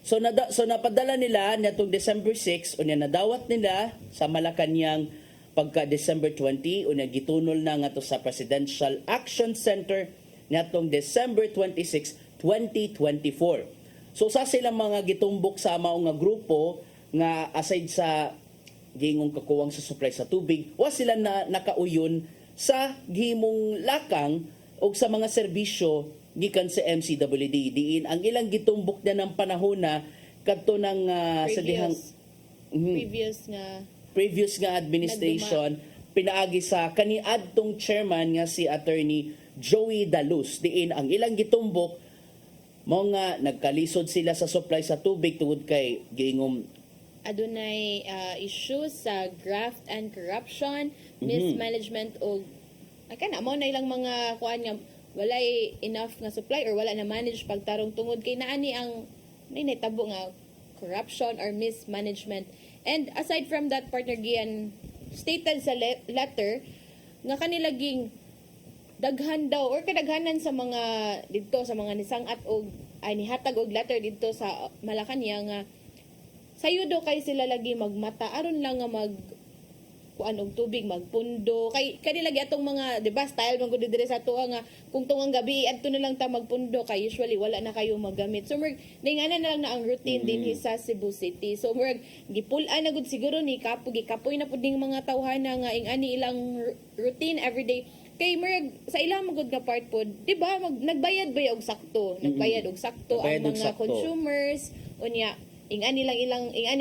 So napadala nila natong December 6 unya nadawat nila sa Malacañang pagka December 20 unya gitunol na nga to sa Presidential Action Center natong December 26, 2024. So sa silang mga gitumbok sa mao nga grupo nga aside sa gingong kakuwang sa supply sa tubig, wa sila na nakauyon sa gihimong lakang o sa mga serbisyo gikan sa MCWD. Diin ang ilang gitumbok na ng panahon na kadto ng sa dihang previous nga administration pinaagi sa kaniadtong chairman nga si Attorney Joey Dalus. Diin ang ilang gitumbok mga nagkalisod sila sa supply sa tubig tungod kay giingom adunay issues sa graft and corruption, mismanagement o mo na ilang mga kuan nga walay enough nga supply or wala na manage pagtarong tungod kay naani ang may natabo nga corruption or mismanagement. And aside from that, partner Gian stated sa letter nga kanilaging daghan daw or kadaghanan sa mga dito sa mga nisangat og nihatag og letter dito sa Malacañang nga sayo do kay sila lagi magmata aron lang nga kuan og tubig magpundo kay kanila lagi atong mga 'di ba style man gud dire sa tuwa nga kung tungang gabi adto na lang ta magpundo kay usually wala na kayo magamit so ninganan na lang na ang routine din sa Cebu City so gipulan na gud siguro ni kapoy na pud ning mga tawhana nga ingani ilang routine everyday kay sa ilang magud nga part pod 'di ba nagbayad ba og sakto ang mga consumers unya ingani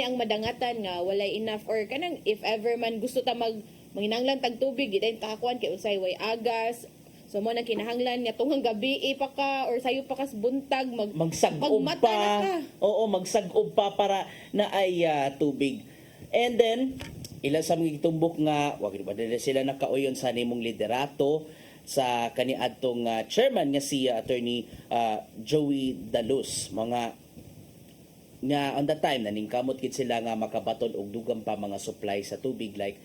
ang madangatan nga walay enough or kanang if ever man gusto ta manginanglan tag tubig gidayon takakuan kay unsay way agas so mo na kinahanglan nga tunggang gabi pa ka or sayo pa kas buntag magsag-ob pa magsag-ob pa para na ay tubig and then ilan sa mga gitumbok nga wag ba dili sila nakauyon sa nimong liderato sa kaniadtong chairman nga si attorney Joey Dalus mga nga on that time naningkamot kit sila nga makabaton og dugang pa mga supply sa tubig like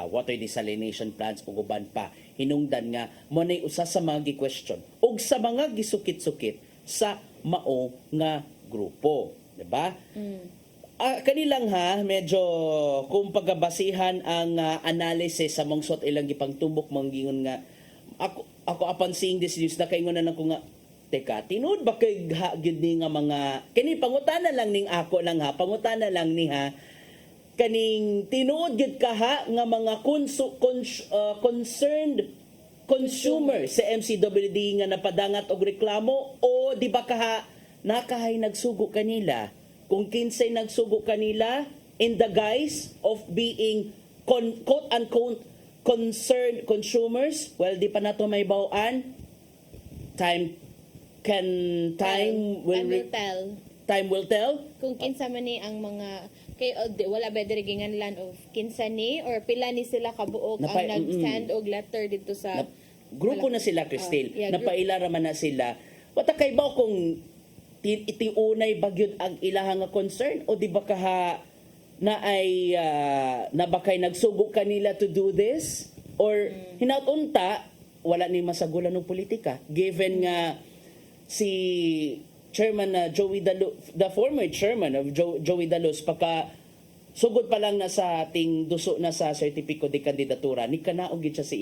water desalination plants ug uban pa hinungdan nga mo nay usa sa mga gi-question ug sa mga gisukit-sukit sa mao nga grupo di ba kanilang medyo kung pagabasihan ang analysis sa mong ilang gipangtumbok manggingon nga ako upon seeing this news na kaingon na ko nga teka, tinuod ba kay gyud ni nga mga kini pangutana lang ning ako lang pangutana lang ni kaning tinuod gyud ka nga mga concerned consumer sa MCWD nga napadangat og reklamo o di ba nakahay nagsugo kanila kung kinsay nagsugo kanila in the guise of being quote unquote concerned consumers well di pa nato may bawaan time will tell kung kinsa man ni ang mga kay wala ba diri ginganlan of kinsa ni or pila ni sila kabuok ang nag-send og letter dito sa grupo na sila Cristel napaila ra man na sila wata kay ba kung itiunay bagyod ang ilahang nga concern o di ba na ay na bakay nagsugo kanila to do this or hinaut-unta wala ni masagulan ng politika given nga si Chairman Joey Dalus, the former chairman of Joey Dalus, sugod pa lang na sa ating duso na sa sertipiko de kandidatura, ni kanaog gid siya sa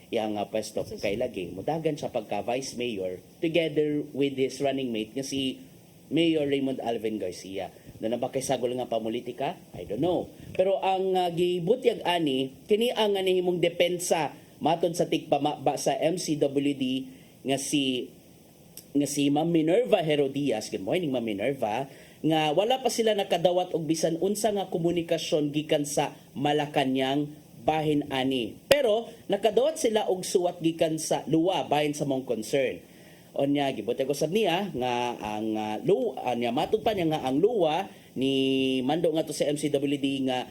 iyang pwesto kay lagi. Mudagan siya pagka vice mayor together with his running mate nga si Mayor Raymond Alvin Garcia. Na ba kay sagol nga pamulitika? I don't know. Pero ang gibutyag ani, kini ang anihimong depensa matod sa tigpamaba sa MCWD nga si Ma'am Minerva Herodias, good morning Ma'am Minerva, nga wala pa sila nakadawat og bisan unsa nga komunikasyon gikan sa Malacañang bahin ani. Pero nakadawat sila og suwat gikan sa luwa bahin sa mong concern. Onya gibutyag usab niya nga ang luwa niya matud pa niya nga ang luwa ni mando nga to sa MCWD nga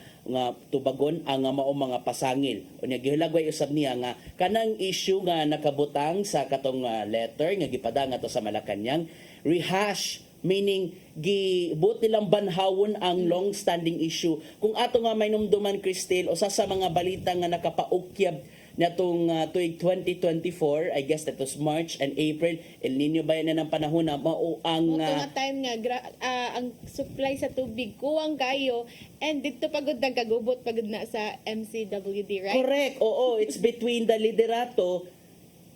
tubagon ang mao mga pasangil. Unya gihilagway usab niya nga kanang issue nga nakabutang sa katong letter nga gipadang ato sa Malacañang rehash meaning gibut nilang banhawon ang long-standing issue. Kung ato nga may numduman Cristel usa sa mga balita nga nakapaukyab natong tuig 2024, I guess that was March and April, El Nino ba yan na ng panahon na mao ang nga time nga ang supply sa tubig kuwang kayo and dito pagod nagkagubot pagod na sa MCWD, right? Correct. Oo, it's between the liderato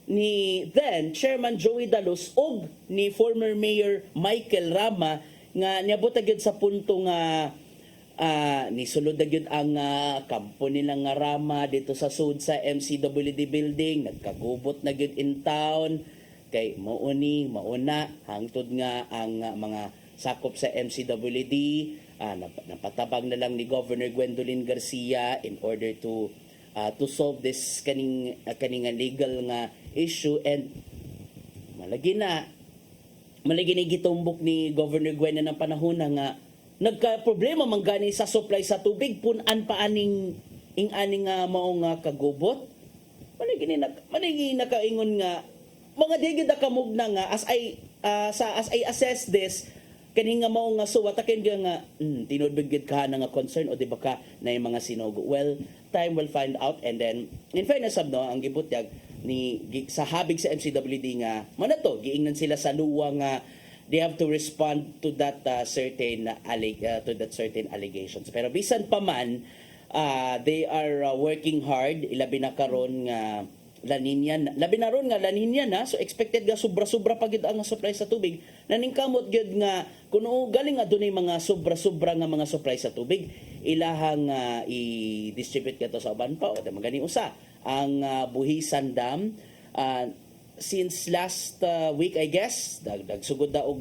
ni then Chairman Joey Dalus og ni former Mayor Michael Rama nga niabot gyud sa punto nga nisulod na gyud ang kampo nilang nga Rama dito sa sud sa MCWD building, nagkagubot na gyud in town kay mauna hangtod nga ang mga sakop sa MCWD napatabang na lang ni Governor Gwendolyn Garcia in order to solve this kaning legal nga issue and malagi ni gitumbok ni Governor Gwen ng panahon na nga nagka-problema man gani sa supply sa tubig punan pa aning mao nga kagubot manigi nakaingon nga mga digid kamugna nga as I assess this kani nga mao nga suwat akin nga tinudbigid ka na nga concern o di ba ka na yung mga sinugo well time will find out and then in fairness ang gibutyag ni sa habig sa MCWD nga manato giingnan sila sa luwa nga they have to respond to that certain allegations. Pero bisan pa man, they are working hard, ilabi na karon nga La Nina, labi na ron nga La Nina na, so expected nga sobra-sobra pa gid ang supply sa tubig. Naningkamot gyud nga kuno galing adunay mga sobra-sobra nga mga supply sa tubig, ilahang i-distribute kato sa uban pa o magani usa ang Buhisan Dam. Since last week I guess dagsugod da og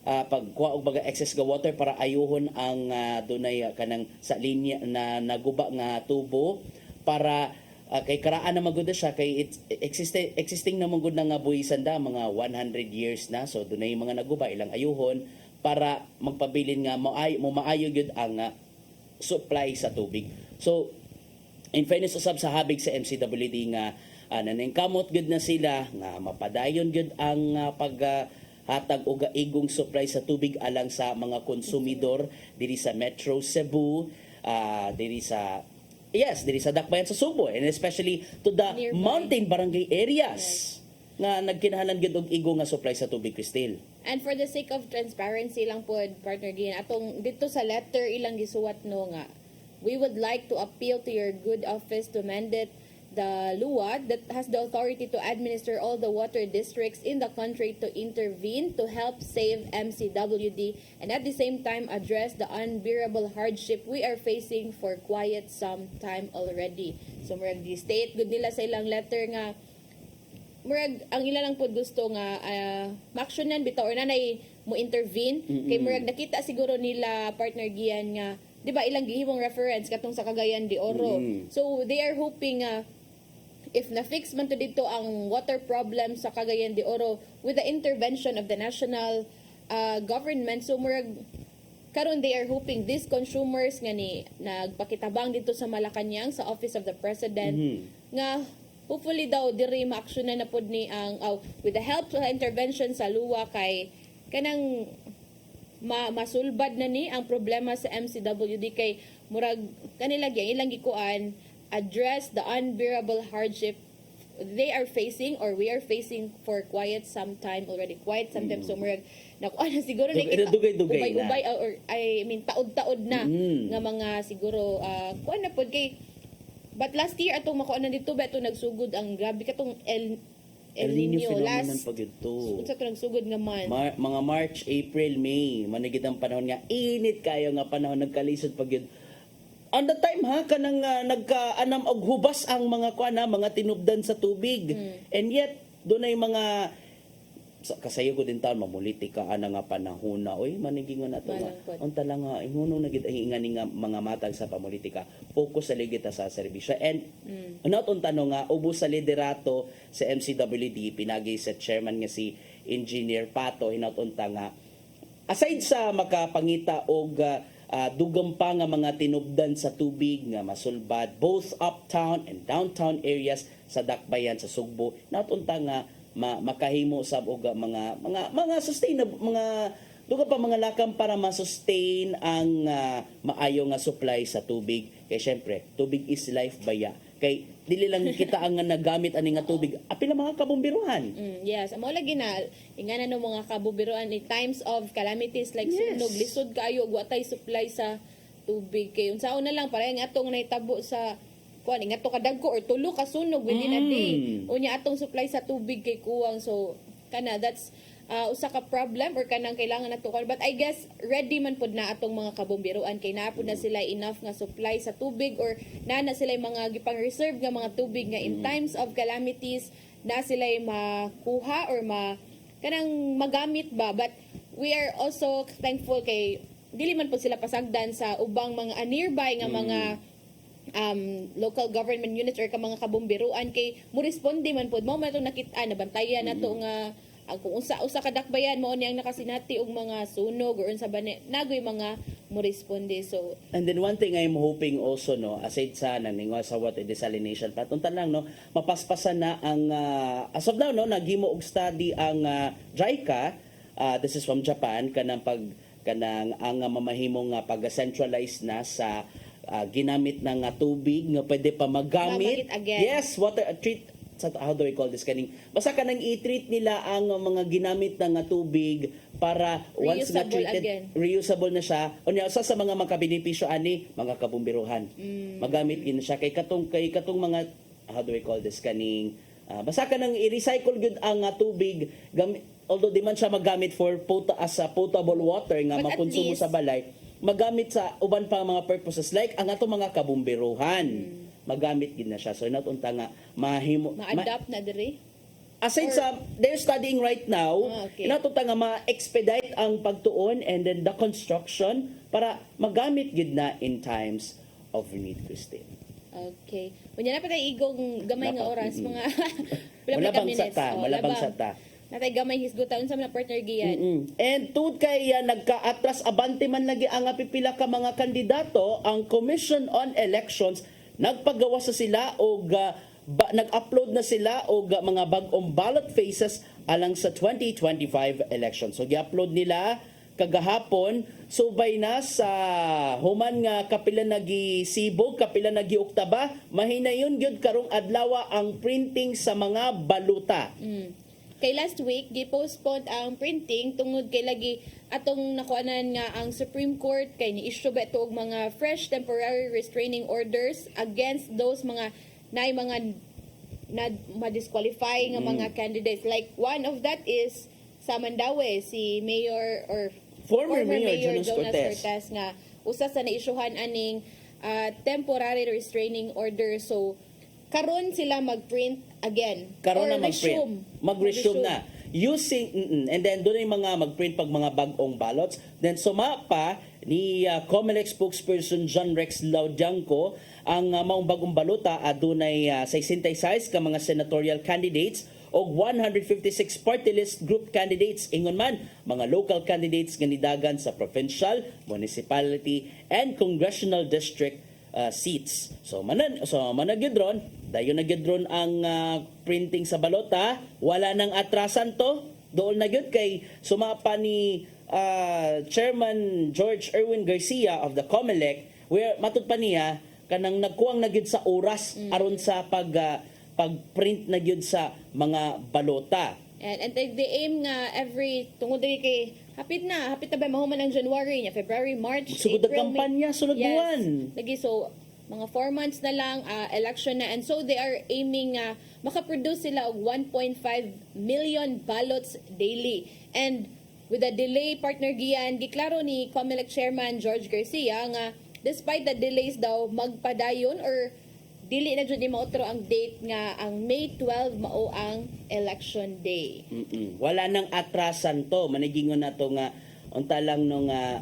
pagkuha og baga excess ga water para ayuhon ang dunay kanang sa linya na naguba nga tubo para kay karaan na magud siya kay existing na magud na nga Buhisan Dam mga 100 years na, so dunay mga naguba ilang ayuhon para magpabilin nga maayo gyud ang supply sa tubig. So in fairness usab sa habig sa MCWD nga naningkamot gyud na sila nga mapadayon gyud ang paghatag og igong supply sa tubig alang sa mga konsumidor diri sa Metro Cebu, diri sa dakbayan sa Subo, and especially to the nearby mountain barangay areas nga nagkinahanglan gyud og igo nga supply sa tubig, Cristel. And for the sake of transparency lang po, partner Gian, atong dito sa letter ilang gisuwat no nga, we would like to appeal to your good office to mandate the LUWAD that has the authority to administer all the water districts in the country to intervene to help save MCWD and at the same time address the unbearable hardship we are facing for quite some time already. So murag di state good nila sa ilang letter nga murag ang ila lang pod gusto nga maaksyonan bitaw or nanay mo intervene kay murag nakita siguro nila, partner Gian, nga di ba ilang gihimong reference katong sa Cagayan de Oro. So they are hoping if na-fix man to dito ang water problem sa Cagayan de Oro with the intervention of the national government, so murag karon they are hoping these consumers nga ni nagpakitabang dito sa Malacañang sa Office of the President nga hopefully daw diri maaksyonan na pod ni ang with the help sa intervention sa luwa kay kanang masulbad na ni ang problema sa MCWD kay murag kanila gyang ilang gikuan address the unbearable hardship they are facing or we are facing for quite some time already. So murag nakuha na siguro dugay-dugay na ubay or I mean taod-taod na nga mga siguro kuan na pod kay but last year atong makuha na dito ba ito nagsugod ang grabe katong El Nino last unsa to nagsugod nga month mga March, April, May manigid ang panahon nga init kayo nga panahon nagkalisod pag yun. On the time kanang nagkaanam og hubas ang mga mga tinubdan sa tubig. And yet dunay mga kasayo ko din taon mamulitika ana nga panahon na oy manigingon nato nga unta lang nga inguno na gid ingani nga mga matag sa pamulitika focus sa ligita sa serbisyo. And not unta no nga ubos sa liderato sa MCWD pinagi sa chairman nga si Engineer Pato hinaut unta nga aside sa makapangita og dugam pa nga mga tinubdan sa tubig nga masulbad both uptown and downtown areas sa dakbayan sa Sugbo, natunta nga makahimo sab og mga sustainable mga duga pa mga lakam para ma-sustain ang maayo nga supply sa tubig. Kay syempre tubig is life baya, kay dili lang kita ang nagamit ani nga tubig apil ang mga kabombiruhan. Yes, amo lagi na ingana no mga kabombiruhan in times of calamities like sunog, lisod kaayo ug watay supply sa tubig kay unsaon na lang para nga atong nahitabo sa kuan nga to kadagko or tulo ka sunog within a day unya atong supply sa tubig kay kuwang. So kana that's usa ka problem or kanang kailangan nato but I guess ready man pud na atong mga kabombiruan kay naa pud na sila enough nga supply sa tubig or na sila mga gipang reserve nga mga tubig nga in times of calamities na sila makuha or kanang magamit ba. But we are also thankful kay dili man pud sila pasagdan sa ubang mga nearby nga mga local government units or ka mga kabombiruan kay mo responde man pud mo man itong nakita nabantayan nato nga kung usa kadakbayan mo niyang nakasinati og mga sunog or unsa ba nagoy mga mo responde. So and then one thing I'm hoping also no aside sa naningaw sa water desalination patuntan lang no mapaspasan na ang as of now no naghimo og study ang JICA, this is from Japan kanang ang mamahimong pag-centralize na sa ginamit na nga tubig nga pwede pa magamit. Yes, water how do I call this kaning basta kanang i-treat nila ang mga ginamit na nga tubig para once nga Reusable treated again. reusable na siya unya usa sa mga makabenepisyo ani mga kabumbiruhan magamit gid na siya kay katong mga how do I call this kaning basta kanang i-recycle gyud ang tubig although di man siya magamit for as a potable water nga But at makonsumo least- sa balay magamit sa uban pa mga purposes like ang atong mga kabumbiruhan magamit gid na siya so natunta nga Ma-adapt na diri. aside sa they're studying right now Okay. inatunta nga ma-expedite ang pagtuon and then the construction para magamit gid na in times of need, Christine. Okay. Unya na pa tayo igong gamay nga Dapat, oras, mga Malabang sa ta, malabang sa ta. Natay gamay hisguta unsa man na partner giyan. And tud kay nagka-atras abante man lagi ang pipila ka mga kandidato, ang Commission on Elections nagpagawa sa sila og nag-upload na sila og mga bag-ong ballot faces alang sa 2025 election. So gi-upload nila kagahapon subay na sa human nga kapila nagisibog, kapila nagiuktaba, mahinayon gyud karong adlaw ang printing sa mga baluta. Kay last week gi-postpone ang printing tungod kay lagi atong nakuanan nga ang Supreme Court kay ni-issue ba ito og mga fresh temporary restraining orders against those mga nay mga na ma-disqualify nga mga candidates. Like one of that is sa Mandaue si Mayor or Former Mayor Jonas Cortez. Cortez nga usa sa na-issuehan aning temporary restraining order. So karon sila mag-print again. Karon or na mag-print. Mag-resume na. Using, and then doon yung mga mag-print pag mga bagong ballots. Then sumapa ni COMELEC spokesperson John Rex Laudianco ang maong bagong balota adunay 66 ka mga senatorial candidates o 156 party list group candidates ingon man mga local candidates nga nidagan sa provincial, municipality and congressional district seats. So managidron, dayon nagidron ang printing sa balota, wala nang atrasan to. Doon na gyud kay sumapa ni Chairman George Erwin Garcia of the COMELEC where matud pa niya kanang nagkuwang na gyud sa oras aron sa pagprint na gyud sa mga balota. And the aim nga every tungod diri kay hapit na ba mahuman ang January nya, February, March, Sugod ang April, kampanya, sunod buwan. Lagi so mga 4 months na lang election na and so they are aiming makaproduce sila og 1.5 million ballots daily. And with the delay partner Gian, giklaro ni COMELEC Chairman George Garcia nga despite the delays daw magpadayon or dili na jud ni maotro ang date nga ang May 12 mao ang election day. Wala nang atrasan to. Manigingon na to nga unta lang no nga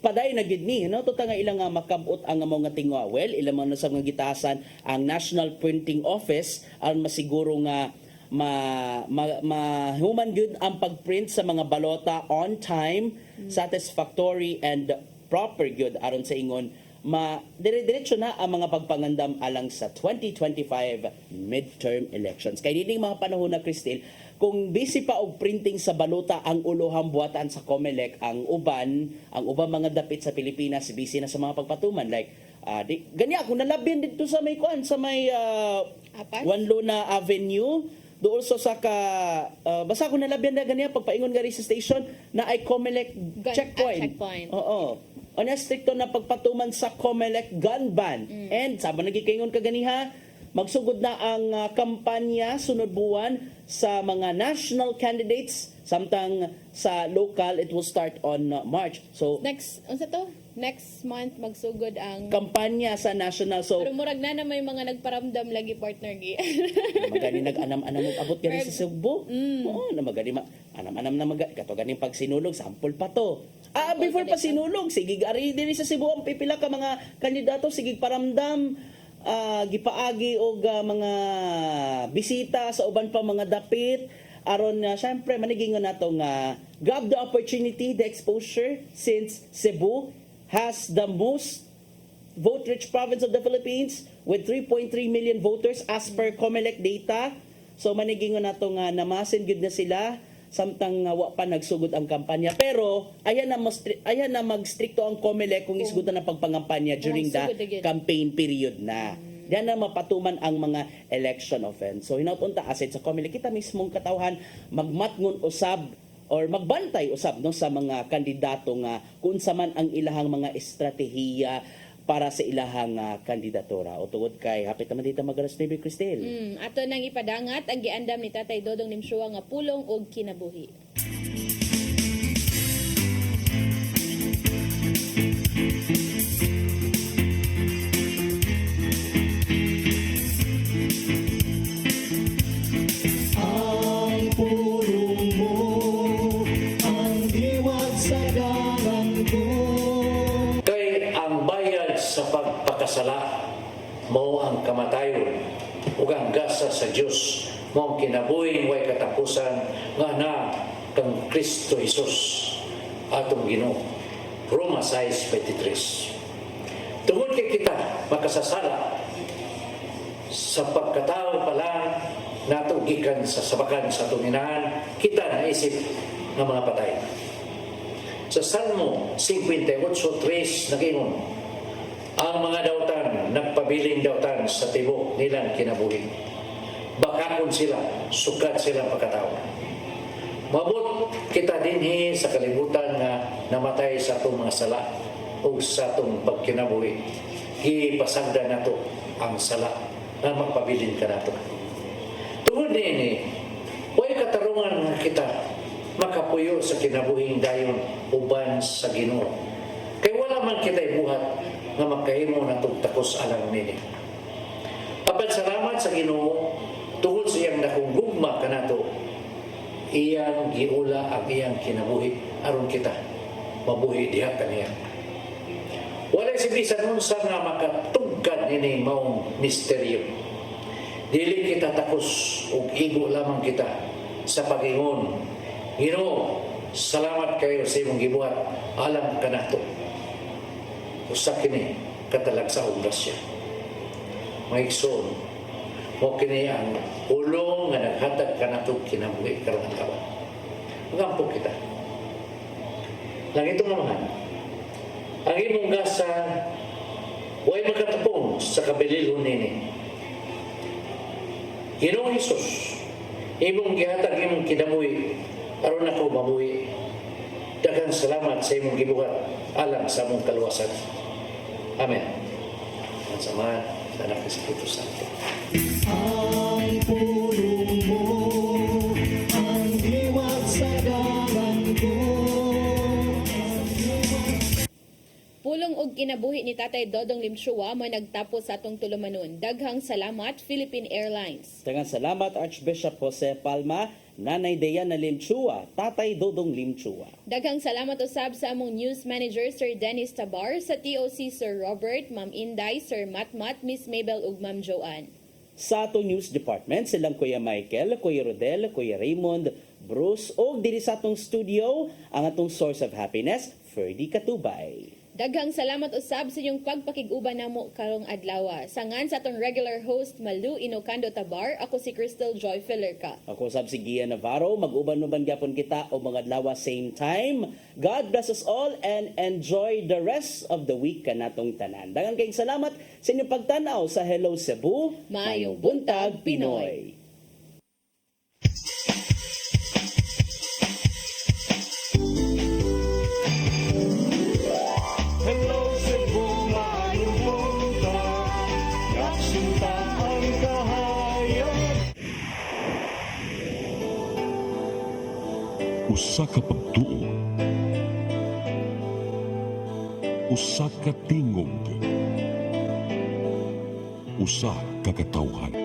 paday na gid ni no to nga ilang nga makabot ang mga tingwa. Well, ilang man na sa mga gitasan ang National Printing Office aron masiguro nga human gyud ang pagprint sa mga balota on time, satisfactory and proper gyud aron sa ingon dire-diretso na ang mga pagpangandam alang sa 2025 midterm elections. Kay dining mga panahon na Cristel, kung busy pa og printing sa balota ang ulohang buhatan sa COMELEC, ang uban mga dapit sa Pilipinas busy na sa mga pagpatuman like ganya kung nalabyan dito sa may Juan Luna Avenue doon sa basta kung nalabyan na ganyan pagpaingon gari sa station na ay COMELEC checkpoint. Oo. Onya stricto na pagpatuman sa COMELEC gun ban. And sama nagikaingon kaganiha, magsugod na ang kampanya sunod buwan sa mga national candidates samtang sa local it will start on March. So next month magsugod ang kampanya sa national. So pero murag na may mga nagparamdam lagi partner gi. magani nag-anam-anam og abot gani sa Cebu. Oo, na magani anam-anam na kato ganing pag sinulog sample pa to. Before pa sinulog, sige ari diri sa Cebu ang pipila ka mga kandidato sige paramdam gipaagi og mga bisita sa uban pa mga dapit aron syempre manigingon nato nga grab the opportunity, the exposure since Cebu has the most vote-rich province of the Philippines with 3.3 million voters as per COMELEC data. So manigingon nato nga namasin gyud na sila samtang wa pa nagsugod ang kampanya. Pero ayan na magstrikto ang COMELEC kung isgutan ang pagpangampanya during the campaign period na. Diyan na mapatuman ang mga election offense. So hinaupunta aside sa COMELEC, kita mismong katawhan magmatngon usab or magbantay usab no sa mga kandidato nga kung sa man ang ilahang mga estratehiya para sa ilahang kandidatura. O tungod kay hapit naman dito mag-alas 9, Cristel. Ato nang ipadangat ang giandam ni Tatay Dodong Limshua nga pulong og kinabuhi. Ang pulong mo, ang diwag sa dalan ko. Kay ang bayad sa pagpakasala mao ang kamatayon ug ang gasa sa Dios mao ang kinabuhing way katapusan nga na kang Kristo Jesus atong Ginoo. Roma 6:23. Tungod kay kita makasasala sa pagkatao pa lang nato gikan sa sabakan sa tuminahan, kita naisip ng mga patay. Sa Salmo 58:3 nagingon, ang mga dautan nagpabiling dautan sa tibok nilang kinabuhi. Bakakon sila, sukat silang pagkatao. Mabot kita dinhi sa kalibutan nga namatay sa atong mga sala o sa atong pagkinabuhi. Ipasagda nato ang sala na magpabilin ka nato. Tungod nini, huwag katarungan nga kita makapuyo sa kinabuhing dayon uban sa Ginoo. Kay wala man kita'y buhat nga makahimo natong takos alang nini. Apan salamat sa Ginoo tungod sa iyang nakugugma kanato, iyang giula ang iyang kinabuhi aron kita mabuhi diha kaniya. Wala si bisan unsa nga makatugkad nini maong misteryo. Dili kita takos ug igo lamang kita sa pagingon, Ginoo, salamat kayo sa imong gibuhat alang kanato. Usa kini katalagsaong grasya. Maigsoon, mo kini ang ulong nga naghatag kanato kinabuhi karong adlaw. Magampo kita. Lang ito nga mga, ang imong gasa way makatapong sa kabililhon nini. Ginoong Hesus, imong gihatag imong kinabuhi aron ako mabuhi. Daghang salamat sa imong gibuhat alang sa among kaluwasan. Amen. Ang samahan sa anak ng Espiritu Santo. Ang pulong mo, ang diwag sa dalan ko. Pulong og kinabuhi ni Tatay Dodong Limshua mo nagtapos sa atong tulumanon. Daghang salamat Philippine Airlines. Daghang salamat Archbishop Jose Palma, Nanay Diana Limchua, Tatay Dodong Limchua. Daghang salamat usab sa among News Manager Sir Dennis Tabar, sa TOC Sir Robert, Ma'am Inday, Sir Matmat, Miss Mabel ug Ma'am Joanne. Sa atong news department, silang Kuya Michael, Kuya Rodel, Kuya Raymond, Bruce, o diri sa atong studio, ang atong source of happiness, Ferdy Katubay. Daghang salamat usab sa inyong pagpakig-uban namo karong adlaw. Sangan sa atong regular host Malu Inocando Tabar, ako si Crystal Joy Fillerca. Ako sab si Gian Navarro, mag-uban-uban gyapon kita o mga adlaw same time. God bless us all and enjoy the rest of the week kanatong tanan. Daghang kayong salamat sa inyong pagtanaw sa Hello Cebu, Maayong buntag, Pinoy. Hello Cebu, maayong buntag, nagsinta ang kahayag. Usa ka pagtuo, usa ka tingog, usa ka katawhan.